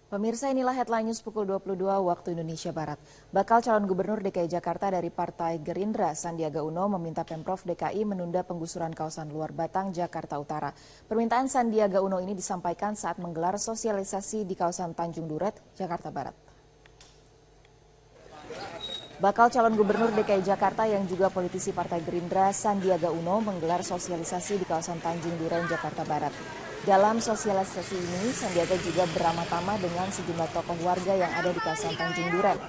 Pemirsa, inilah headline news pukul 22 waktu Indonesia Barat. Bakal calon gubernur DKI Jakarta dari Partai Gerindra, Sandiaga Uno, meminta Pemprov DKI menunda penggusuran kawasan luar Batang, Jakarta Utara. Permintaan Sandiaga Uno ini disampaikan saat menggelar sosialisasi di kawasan Tanjung Duret, Jakarta Barat. Bakal calon gubernur DKI Jakarta yang juga politisi Partai Gerindra, Sandiaga Uno, menggelar sosialisasi di kawasan Tanjung Duren, Jakarta Barat. Dalam sosialisasi ini, Sandiaga juga beramah-tamah dengan sejumlah tokoh warga yang ada di kawasan Tanjung Duren.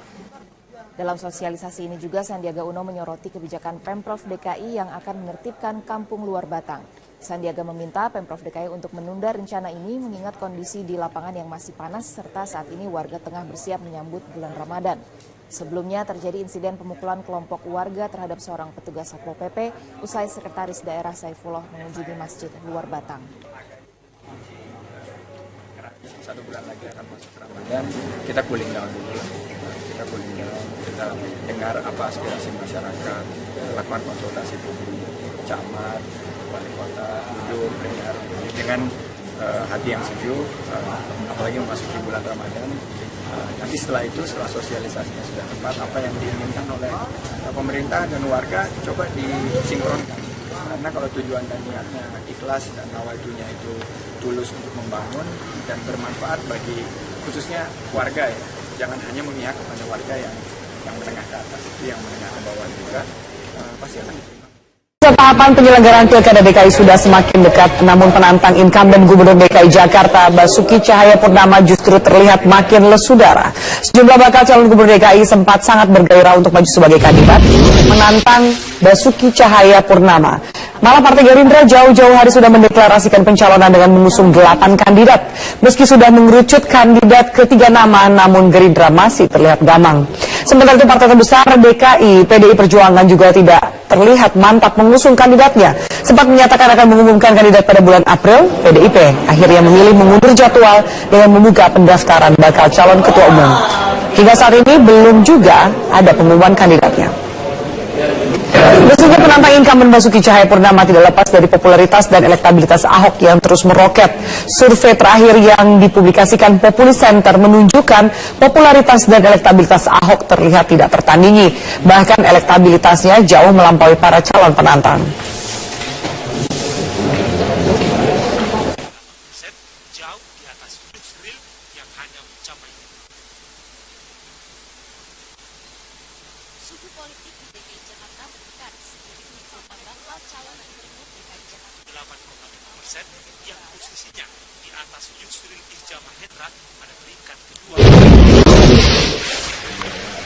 Dalam sosialisasi ini juga Sandiaga Uno menyoroti kebijakan Pemprov DKI yang akan menertibkan kampung luar Batang. Sandiaga meminta Pemprov DKI untuk menunda rencana ini mengingat kondisi di lapangan yang masih panas serta saat ini warga tengah bersiap menyambut bulan Ramadan. Sebelumnya terjadi insiden pemukulan kelompok warga terhadap seorang petugas Satpol PP usai Sekretaris Daerah Saifullah mengunjungi masjid luar Batang. 1 bulan lagi akan masuk Ramadan, kita cooling down dulu. Kita dengar apa aspirasi masyarakat, lakukan konsultasi publik, camat, wali kota, duduk, dengar dengan hati yang sejuk, apalagi memasuki bulan Ramadan. Nanti setelah itu, setelah sosialisasinya sudah tepat, apa yang diinginkan oleh pemerintah dan warga coba disinkronkan. Karena kalau tujuan dan niatnya ikhlas dan awalnya itu tulus untuk membangun dan bermanfaat bagi khususnya warga ya. Jangan hanya memihak kepada warga yang menengah ke atas, itu yang menengah ke bawah juga pasti akan diterima. Tahapan penyelenggaraan Pilkada DKI sudah semakin dekat, namun penantang incumbent Gubernur DKI Jakarta Basuki Cahayapurnama justru terlihat makin lesu darah. Sejumlah bakal calon Gubernur DKI sempat sangat bergairah untuk maju sebagai kandidat menantang Basuki Cahayapurnama. Malah Partai Gerindra jauh-jauh hari sudah mendeklarasikan pencalonan dengan mengusung 8 kandidat. Meski sudah mengerucut kandidat ketiga nama, namun Gerindra masih terlihat gamang. Sementara itu partai terbesar DKI, PDI Perjuangan juga tidak terlihat mantap mengusung kandidatnya. Sempat menyatakan akan mengumumkan kandidat pada bulan April, PDIP akhirnya memilih mengundur jadwal dengan membuka pendaftaran bakal calon ketua umum. Hingga saat ini belum juga ada pengumuman kandidatnya. Meski penantang incumbent Basuki Cahayapurnama tidak lepas dari popularitas dan elektabilitas Ahok yang terus meroket. Survei terakhir yang dipublikasikan Populi Center menunjukkan popularitas dan elektabilitas Ahok terlihat tidak tertandingi. Bahkan elektabilitasnya jauh melampaui para calon penantang. Jauh di atas Yusril yang hanya mencapai suhu politik di DKI Jakarta meningkat seiring ditambah bakal calon gubernur DKI Jakarta 8,5% yang posisinya di atas Yusril Iza Mahendra pada peringkat kedua.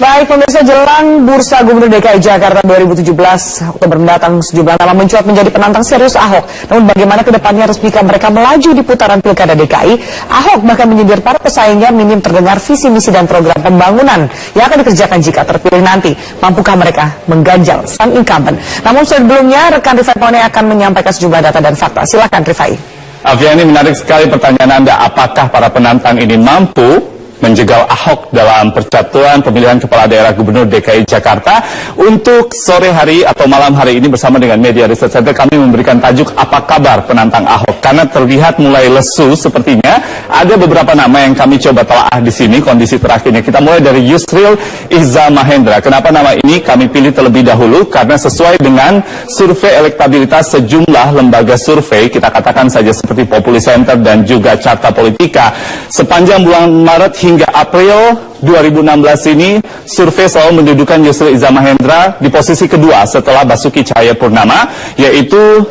Baik pemirsa, jelang Bursa Gubernur DKI Jakarta 2017 Oktober mendatang, sejumlah nama mencuat menjadi penantang serius Ahok. Namun bagaimana kedepannya jika mereka melaju di putaran Pilkada DKI? Ahok bahkan menyindir para pesaingnya minim terdengar visi misi dan program pembangunan yang akan dikerjakan jika terpilih nanti. Mampukah mereka mengganjal sang incumbent? Namun sebelumnya rekan Rifai Pone akan menyampaikan sejumlah data dan fakta. Silakan Rifai. Aviani, menarik sekali pertanyaan Anda. Apakah para penantang ini mampu menjegal Ahok dalam percatuan pemilihan kepala daerah Gubernur DKI Jakarta? Untuk sore hari atau malam hari ini bersama dengan Media Research Center kami memberikan tajuk apa kabar penantang Ahok, karena terlihat mulai lesu sepertinya. Ada beberapa nama yang kami coba telaah di sini kondisi terakhirnya. Kita mulai dari Yusril Iza Mahendra. Kenapa nama ini kami pilih terlebih dahulu? Karena sesuai dengan survei elektabilitas sejumlah lembaga survei, kita katakan saja seperti Populi Center dan juga Carta Politika, sepanjang bulan Maret hingga April 2016 ini, survei selalu mendudukan Yusril Iza Mahendra di posisi kedua setelah Basuki Cahayapurnama, yaitu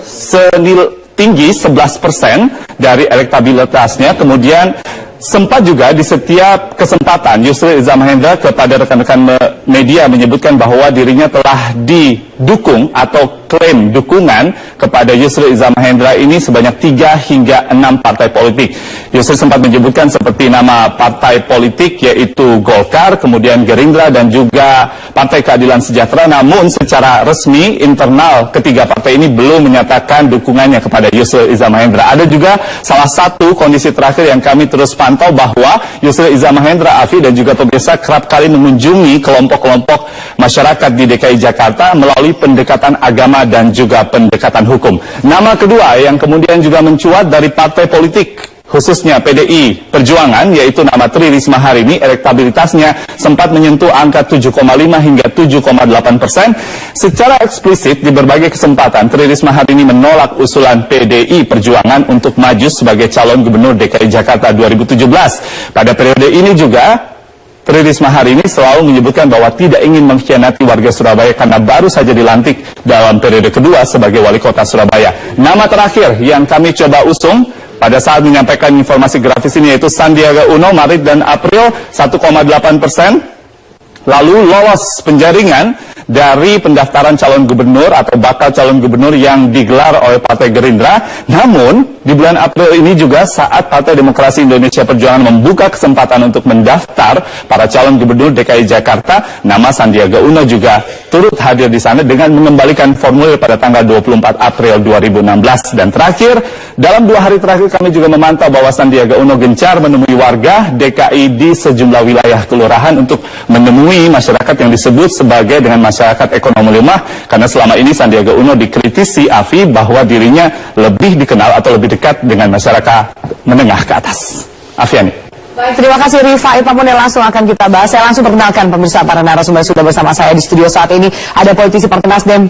tinggi 11% dari elektabilitasnya. Kemudian sempat juga di setiap kesempatan Yusril Iza Mahendra kepada rekan-rekan media menyebutkan bahwa dirinya telah didukung atau klaim dukungan kepada Yusril Iza Mahendra ini sebanyak 3 hingga 6 partai politik. Yusril sempat menyebutkan seperti nama partai politik yaitu Golkar, kemudian Gerindra dan juga Partai Keadilan Sejahtera. Namun secara resmi internal ketiga partai ini belum menyatakan dukungannya kepada Yusril Iza Mahendra. Ada juga salah satu kondisi terakhir yang kami terus pantau bahwa Yusril Iza Mahendra, Afi dan juga pemirsa kerap kali mengunjungi kelompok-kelompok masyarakat di DKI Jakarta melalui pendekatan agama dan juga pendekatan hukum. Nama kedua yang kemudian juga mencuat dari partai politik khususnya PDI Perjuangan, yaitu nama Tri Risma hari ini, elektabilitasnya sempat menyentuh angka 7,5 hingga 7,8%. Secara eksplisit di berbagai kesempatan, Tri Risma hari ini menolak usulan PDI Perjuangan untuk maju sebagai calon gubernur DKI Jakarta 2017. Pada periode ini juga, Tri Risma hari ini selalu menyebutkan bahwa tidak ingin mengkhianati warga Surabaya karena baru saja dilantik dalam periode kedua sebagai wali kota Surabaya. Nama terakhir yang kami coba usung pada saat menyampaikan informasi grafis ini yaitu Sandiaga Uno, Maret dan April 1,8%, lalu lolos penjaringan dari pendaftaran calon gubernur atau bakal calon gubernur yang digelar oleh Partai Gerindra. Namun di bulan April ini juga saat Partai Demokrasi Indonesia Perjuangan membuka kesempatan untuk mendaftar para calon gubernur DKI Jakarta, nama Sandiaga Uno juga turut hadir di sana dengan mengembalikan formulir pada tanggal 24 April 2016. Dan terakhir, dalam 2 hari terakhir kami juga memantau bahwa Sandiaga Uno gencar menemui warga DKI di sejumlah wilayah kelurahan untuk menemui masyarakat yang disebut sebagai dengan masyarakat ekonomi lemah, karena selama ini Sandiaga Uno dikritisi AFI bahwa dirinya lebih dikenal atau lebih dekat dengan masyarakat menengah ke atas. Afiani. Baik, terima kasih Rifai Pamune, langsung akan kita bahas. Saya langsung perkenalkan pemirsa, para narasumber sudah bersama saya di studio saat ini. Ada politisi Partai Nasdem,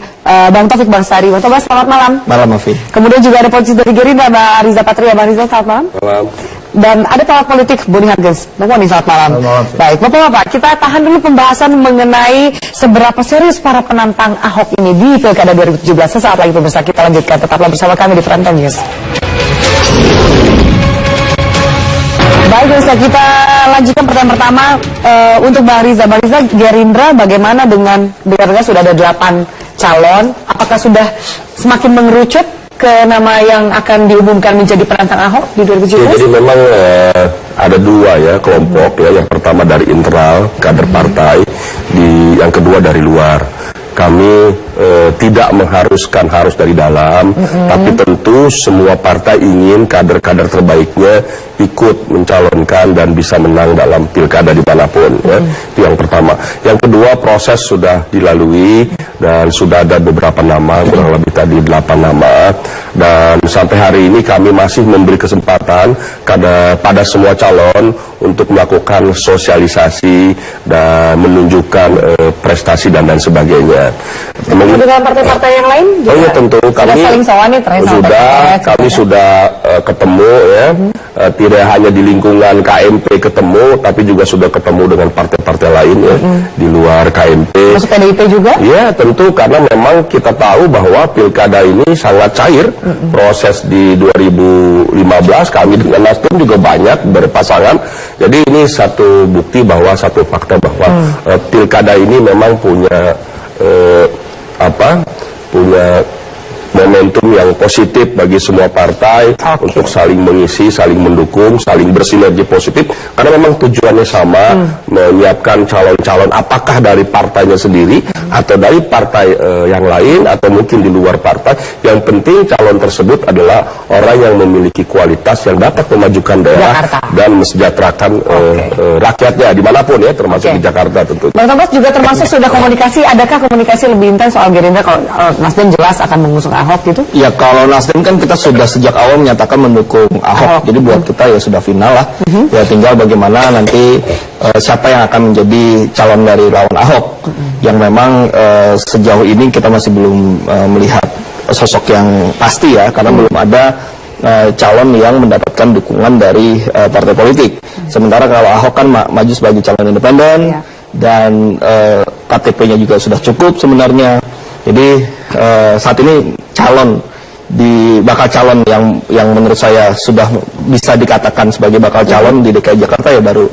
Bang Taufik Basari. Bang Taufik, selamat malam. Malam, Afi. Kemudian juga ada politisi dari Gerindra, Mbak Riza Patria. Bang Riza, selamat malam. Malam. Dan ada pelawak politik, Boni Hargens. Bang Boni, selamat malam. Selamat malam. Baik, Bapak-Bapak, kita tahan dulu pembahasan mengenai seberapa serius para penantang Ahok ini di Pilkada 2017. Sesaat lagi pemirsa, kita lanjutkan. Tetaplah bersama kami di Prime News. Baik, pemirsa, kita lanjutkan pertanyaan pertama untuk Bang Riza. Bang Riza, Gerindra bagaimana dengan sudah ada 8 calon? Apakah sudah semakin mengerucut ke nama yang akan diumumkan menjadi penantang Ahok di 2017? Ya, jadi memang ada 2 ya kelompok ya. Yang pertama dari internal kader partai, yang kedua dari luar. Kami tidak mengharuskan harus dari dalam, tapi tentu semua partai ingin kader-kader terbaiknya ikut mencalonkan dan bisa menang dalam pilkada dimanapun. Ya. Itu yang pertama. Yang kedua, proses sudah dilalui dan sudah ada beberapa nama, kurang lebih tadi 8 nama. Dan sampai hari ini kami masih memberi kesempatan pada semua calon untuk melakukan sosialisasi dan menunjukkan prestasi dan sebagainya. Dengan partai-partai yang lain juga? Oh iya, tentu kami saling sowan nih, kami sudah ketemu ya, tidak hanya di lingkungan KMP ketemu, tapi juga sudah ketemu dengan partai-partai lain ya, di luar KMP. Masuk PDIP juga? Ya tentu, karena memang kita tahu bahwa pilkada ini sangat cair. Proses di 2015 kami dengan Nasdem juga banyak berpasangan. Jadi ini satu bukti bahwa, satu fakta bahwa pilkada ini memang punya punya momentum yang positif bagi semua partai untuk saling mengisi, saling mendukung, saling bersinergi positif, karena memang tujuannya sama, menyiapkan calon-calon apakah dari partainya sendiri atau dari partai yang lain atau mungkin di luar partai. Yang penting calon tersebut adalah orang yang memiliki kualitas yang dapat memajukan daerah dan mesejahterakan rakyatnya dimanapun ya, termasuk di Jakarta tentu. Bang Tobas juga termasuk sudah komunikasi, adakah komunikasi lebih intens soal Gerindra? Kalau Nasdem jelas akan mengusung Ahok gitu? Ya, kalau Nasdem kan kita sudah sejak awal menyatakan mendukung Ahok. Jadi buat kita ya sudah final lah. Ya tinggal bagaimana nanti siapa yang akan menjadi calon dari lawan Ahok. Yang memang sejauh ini kita masih belum melihat sosok yang pasti ya, karena belum ada calon yang mendapatkan dukungan dari partai politik. Sementara kalau Ahok kan maju sebagai calon independen dan KTP-nya juga sudah cukup sebenarnya. Jadi saat ini bakal calon yang menurut saya sudah bisa dikatakan sebagai bakal calon di DKI Jakarta ya baru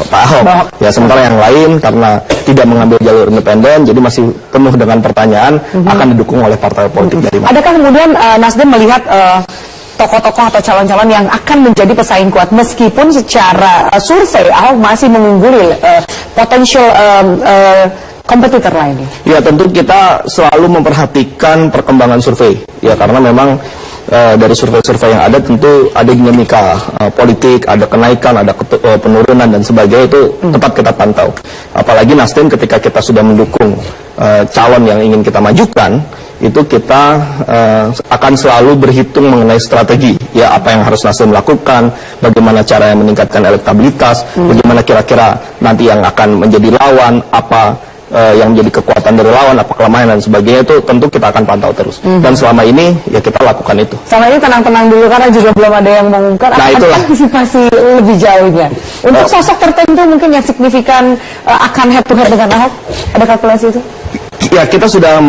Pak Ahok. Ya, sementara yang lain karena tidak mengambil jalur independen, jadi masih penuh dengan pertanyaan akan didukung oleh partai politik dari mana. Adakah kemudian Nasdem melihat tokoh-tokoh atau calon-calon yang akan menjadi pesaing kuat meskipun secara survei Ahok masih mengungguli potensial kompetitor lainnya? Ya, tentu kita selalu memperhatikan perkembangan survei ya, karena memang dari survei-survei yang ada tentu ada dinamika politik, ada kenaikan, ada penurunan dan sebagainya, itu tetap kita pantau. Apalagi Nasdem ketika kita sudah mendukung calon yang ingin kita majukan, itu kita akan selalu berhitung mengenai strategi, ya apa yang harus Nasdem lakukan, bagaimana cara yang meningkatkan elektabilitas, bagaimana kira-kira nanti yang akan menjadi lawan, apa yang menjadi kekuatan dari lawan, apa kelemahan dan sebagainya, itu tentu kita akan pantau terus. Dan selama ini ya kita lakukan itu. Selama ini tenang-tenang dulu karena juga belum ada yang mengungkap. Nah, itulah antisipasi lebih jauhnya. Untuk sosok tertentu mungkin yang signifikan akan head to head dengan Ahok, ada kalkulasi itu? Ya, kita sudah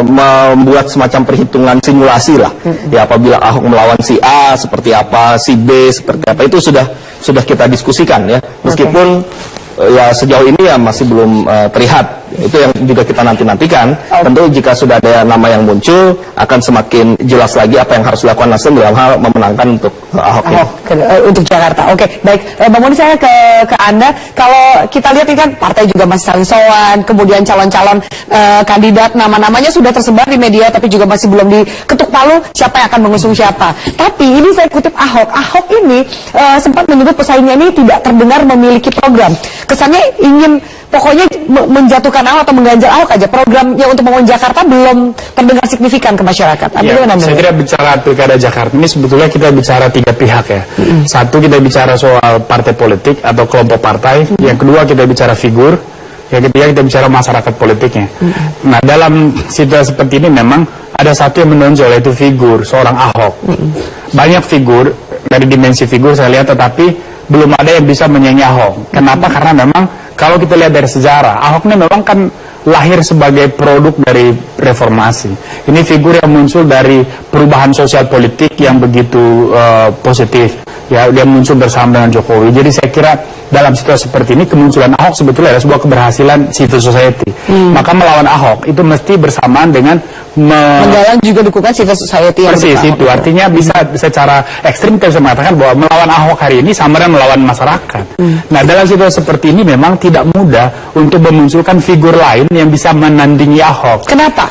membuat semacam perhitungan simulasi lah. Ya, apabila Ahok melawan si A seperti apa, si B seperti apa, itu sudah kita diskusikan ya. Meskipun ya sejauh ini ya masih belum terlihat. Itu yang juga kita nantikan. Tentu jika sudah ada nama yang muncul, akan semakin jelas lagi apa yang harus dilakukan Nasdem dalam hal memenangkan untuk Ahok untuk Jakarta. Oke, baik. Bang Boni, saya ke Anda. Kalau kita lihat ini kan partai juga masih saling sowan, kemudian calon-calon kandidat nama-namanya sudah tersebar di media, tapi juga masih belum diketuk palu siapa yang akan mengusung siapa. Tapi ini saya kutip Ahok. Ahok ini sempat menyebut pesaingnya ini tidak terdengar memiliki program. Kesannya ingin pokoknya menjatuhkan Ahok atau mengganjal Ahok aja. Programnya untuk membangun Jakarta belum terdengar signifikan ke masyarakat. Saya kira bicara pilkada Jakarta ini sebetulnya kita bicara tiga pihak ya. Satu, kita bicara soal partai politik atau kelompok partai. Yang kedua, kita bicara figur. Yang ketiga, kita bicara masyarakat politiknya. Nah, dalam situasi seperti ini memang ada satu yang menonjol, yaitu figur seorang Ahok. Banyak figur, dari dimensi figur saya lihat, tetapi belum ada yang bisa menyaingi Ahok. Kenapa? Karena memang kalau kita lihat dari sejarah, Ahok ini memang kan lahir sebagai produk dari reformasi. Ini figur yang muncul dari perubahan sosial politik yang begitu positif. Ya, dia muncul bersama dengan Jokowi. Jadi saya kira dalam situasi seperti ini kemunculan Ahok sebetulnya adalah sebuah keberhasilan civil society. Maka melawan Ahok itu mesti bersamaan dengan menggalang juga dukungan civil society. Persis itu. Artinya bisa secara ekstrim kita bisa mengatakan bahwa melawan Ahok hari ini sama dengan melawan masyarakat. Nah, dalam situasi seperti ini memang tidak mudah untuk memunculkan figur lain yang bisa menandingi Ahok. Kenapa?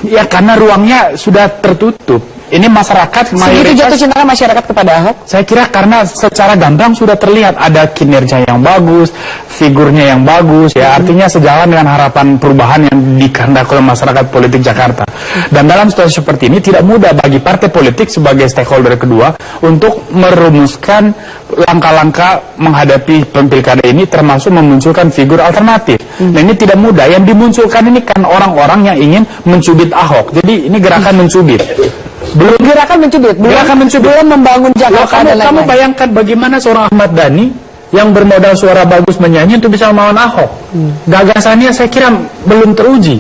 Ya karena ruangnya sudah tertutup. Ini masyarakat segitu jatuh cinta masyarakat kepada Ahok? Saya kira karena secara gamblang sudah terlihat ada kinerja yang bagus, figurnya yang bagus, ya artinya sejalan dengan harapan perubahan yang dikehendaki oleh masyarakat politik Jakarta. Dan dalam situasi seperti ini tidak mudah bagi partai politik sebagai stakeholder kedua untuk merumuskan langkah-langkah menghadapi pilkada ini, termasuk memunculkan figur alternatif. Nah, ini tidak mudah. Yang dimunculkan ini kan orang-orang yang ingin mencubit Ahok. Jadi ini gerakan mencubit. Belum gerakan mencubit, belum membangun Jakarta. Kamu bayangkan bagaimana seorang Ahmad Dhani yang bermodal suara bagus menyanyi untuk bisa melawan Ahok. Gagasannya saya kira belum teruji.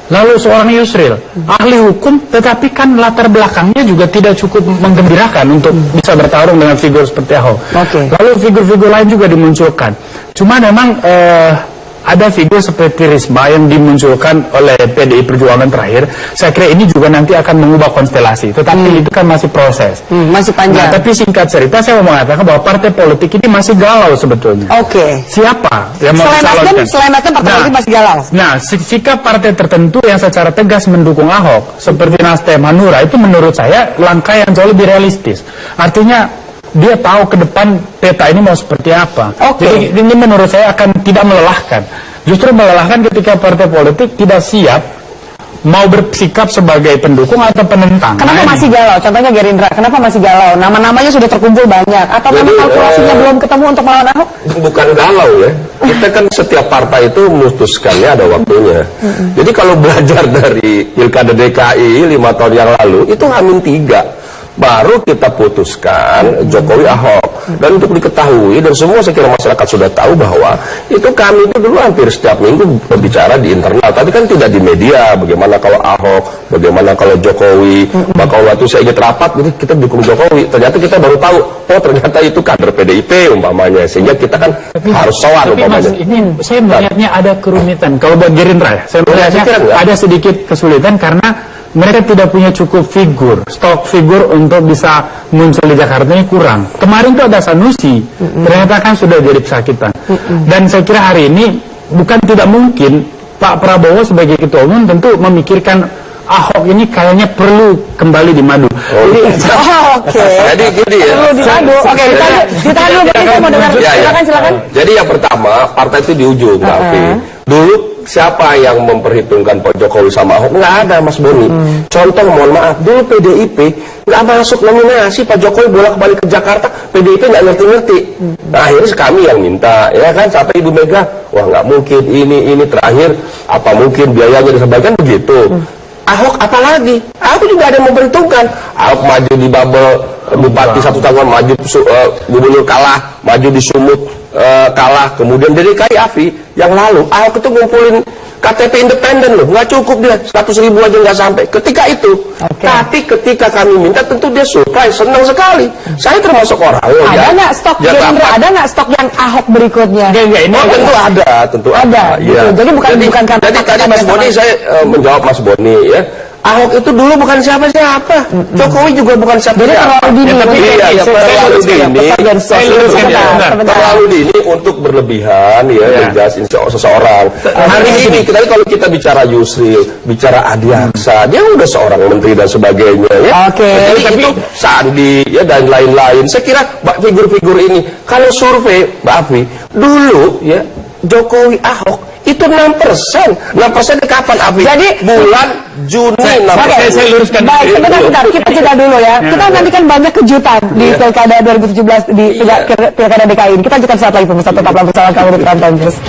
Lalu seorang Yusril, ahli hukum, tetapi kan latar belakangnya juga tidak cukup menggembirakan untuk bisa bertarung dengan figur seperti Ahok. Lalu figur-figur lain juga dimunculkan. Cuma memang ada figur seperti Risma yang dimunculkan oleh PDI Perjuangan terakhir. Saya kira ini juga nanti akan mengubah konstelasi. Tetapi itu kan masih proses. Masih panjang. Nah, tapi singkat cerita saya mau mengatakan bahwa partai politik ini masih galau sebetulnya. Siapa yang mau dicalonkan? Selain Nasdem, partai politik masih galau. Nah, sikap partai tertentu yang secara tegas mendukung Ahok, seperti Nasdem, Hanura, itu menurut saya langkah yang jauh lebih realistis. Artinya dia tahu ke depan peta ini mau seperti apa. Jadi ini menurut saya akan tidak melelahkan. Justru melelahkan ketika partai politik tidak siap mau bersikap sebagai pendukung atau penentang. Kenapa masih galau? Contohnya Gerindra, kenapa masih galau? Nama-namanya sudah terkumpul banyak. Atau memang kalkulasinya belum ketemu untuk melawan Ahok? Bukan galau ya. Kita kan setiap partai itu memutuskannya ada waktunya. Jadi kalau belajar dari Pilkada DKI 5 tahun yang lalu, itu H-3. Baru kita putuskan Jokowi Ahok. Dan untuk diketahui, dan semua saya kira masyarakat sudah tahu bahwa itu kami itu dulu hampir setiap minggu berbicara di internal, tapi kan tidak di media. Bagaimana kalau Ahok, bagaimana kalau Jokowi. Maka waktu saya ingat rapat, kita dukung Jokowi. Ternyata kita baru tahu, oh ternyata itu kader PDIP umpamanya. Sehingga kita kan harus sowan umpamanya. Mas, ini saya melihatnya ada kerumitan. Kalau buat Gerindra ya, saya melihatnya ada sedikit kesulitan karena mereka tidak punya cukup figur, stok figur untuk bisa muncul di Jakarta ini kurang. Kemarin tuh ada Sanusi, ternyata kan sudah jadi pesakitan. Dan saya kira hari ini bukan tidak mungkin Pak Prabowo sebagai ketua umum tentu memikirkan Ahok ini kayaknya perlu kembali dimadu. Jadi gini ya. Ditahan dulu, mau dengar. Silakan. Jadi yang pertama, partai itu di ujung, Davi. Dulu siapa yang memperhitungkan Pak Jokowi sama Ahok? Nggak ada, Mas Boni. Contoh, mohon maaf, dulu PDIP nggak masuk nominasi, Pak Jokowi bolak-balik ke Jakarta, PDIP nggak ngerti-ngerti. Nah, akhirnya kami yang minta, ya kan, sampai Ibu Mega, wah nggak mungkin, ini terakhir, apa mungkin biayanya disebagian begitu. Ahok apalagi? Ahok juga ada yang memperhitungkan. Ahok maju di Babel, Bupati 1 tahun maju, Gubernur kalah, maju di Sumut kalah, kemudian dari DKI Afi yang lalu Ahok itu ngumpulin KTP independen loh, nggak cukup dia 100.000 aja nggak sampai. Ketika itu, tapi ketika kami minta tentu dia surprise, senang sekali. Saya termasuk orang. Ada nggak stok Gerindra? Ada nggak stok yang Ahok berikutnya? Tentu ada. Ya. Jadi bukan karena. Jadi tadi Mas Boni saya menjawab Mas Boni ya. Ahok itu dulu bukan siapa-siapa. Jokowi juga bukan siapa-siapa. Terlalu dini untuk berlebihan ya menjudge seseorang. Hari ini kalau kita bicara Yusril, bicara Adi Aksa, dia udah seorang menteri dan sebagainya ya. Jadi itu Sandi ya dan lain-lain. Saya kira figur-figur ini kalau survei Mbak Afi dulu ya Jokowi Ahok itu 6%. 6% kapan, Abi? Jadi bulan Juni. Saya luruskan. Baik, sebentar. Kita jeda dulu ya. Kita nanti kan banyak kejutan di Pilkada 2017 di Pilkada DKI ini. Kita lanjutkan saat lagi pemirsa, tetaplah bersama kami di Prime Time News.